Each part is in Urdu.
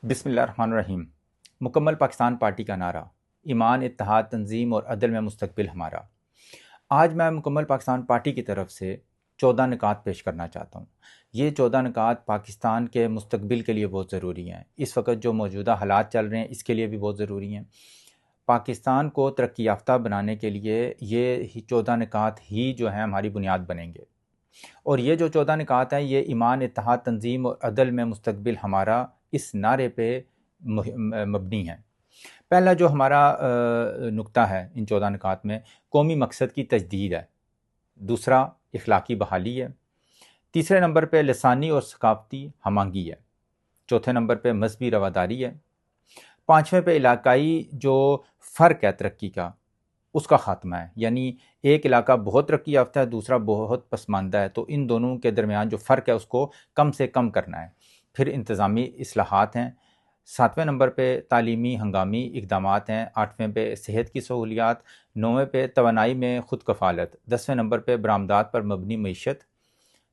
بسم اللہ الرحمن الرحیم۔ مکمل پاکستان پارٹی کا نعرہ، ایمان، اتحاد، تنظیم اور عدل میں مستقبل ہمارا۔ آج میں مکمل پاکستان پارٹی کی طرف سے 14 نکات پیش کرنا چاہتا ہوں۔ یہ 14 نکات پاکستان کے مستقبل کے لیے بہت ضروری ہیں۔ اس وقت جو موجودہ حالات چل رہے ہیں اس کے لیے بھی بہت ضروری ہیں۔ پاکستان کو ترقی یافتہ بنانے کے لیے یہ 14 نکات ہی جو ہیں ہماری بنیاد بنیں گے۔ اور یہ جو 14 نکات ہیں یہ ایمان، اتحاد، تنظیم اور عدل میں مستقبل ہمارا اس نعرے پہ مبنی ہے۔ پہلا جو ہمارا نقطہ ہے ان 14 نکات میں، قومی مقصد کی تجدید ہے۔ دوسرا، اخلاقی بحالی ہے۔ تیسرے نمبر پہ لسانی اور ثقافتی ہم آہنگی ہے۔ چوتھے نمبر پہ مذہبی رواداری ہے۔ پانچویں پہ علاقائی جو فرق ہے ترقی کا اس کا خاتمہ ہے، یعنی ایک علاقہ بہت ترقی یافتہ ہے، دوسرا بہت پسماندہ ہے، تو ان دونوں کے درمیان جو فرق ہے اس کو کم سے کم کرنا ہے۔ پھر انتظامی اصلاحات ہیں۔ ساتویں نمبر پہ تعلیمی ہنگامی اقدامات ہیں۔ آٹھویں پہ صحت کی سہولیات۔ نویں پہ توانائی میں خود کفالت۔ 10ویں نمبر پہ برآمدات پر مبنی معیشت۔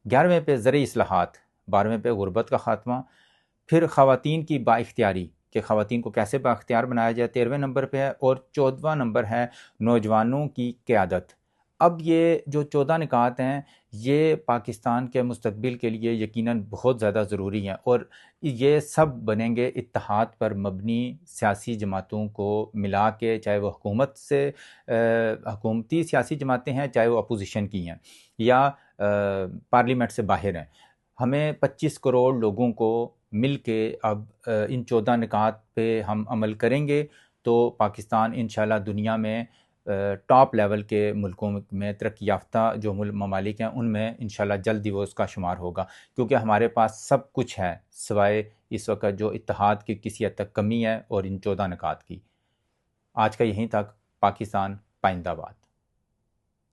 11ویں پہ زرعی اصلاحات۔ 12ویں پہ غربت کا خاتمہ۔ پھر خواتین کی بااختیاری کہ خواتین کو کیسے بااختیار بنایا جائے، 13ویں نمبر پہ ہے۔ اور 14واں نمبر ہے نوجوانوں کی قیادت۔ اب یہ جو 14 نکات ہیں یہ پاکستان کے مستقبل کے لیے یقیناً بہت زیادہ ضروری ہیں، اور یہ سب بنیں گے اتحاد پر مبنی سیاسی جماعتوں کو ملا کے، چاہے وہ حکومت سے حکومتی سیاسی جماعتیں ہیں، چاہے وہ اپوزیشن کی ہیں یا پارلیمنٹ سے باہر ہیں۔ ہمیں 25 کروڑ لوگوں کو مل کے اب ان 14 نکات پہ ہم عمل کریں گے تو پاکستان انشاءاللہ دنیا میں ٹاپ لیول کے ملکوں میں ترقی یافتہ جو ممالک ہیں ان میں انشاءاللہ جلدی وہ اس کا شمار ہوگا، کیونکہ ہمارے پاس سب کچھ ہے سوائے اس وقت جو اتحاد کی کسی حد تک کمی ہے اور ان 14 نکات کی۔ آج کا یہیں تک۔ پاکستان پائندہ باد۔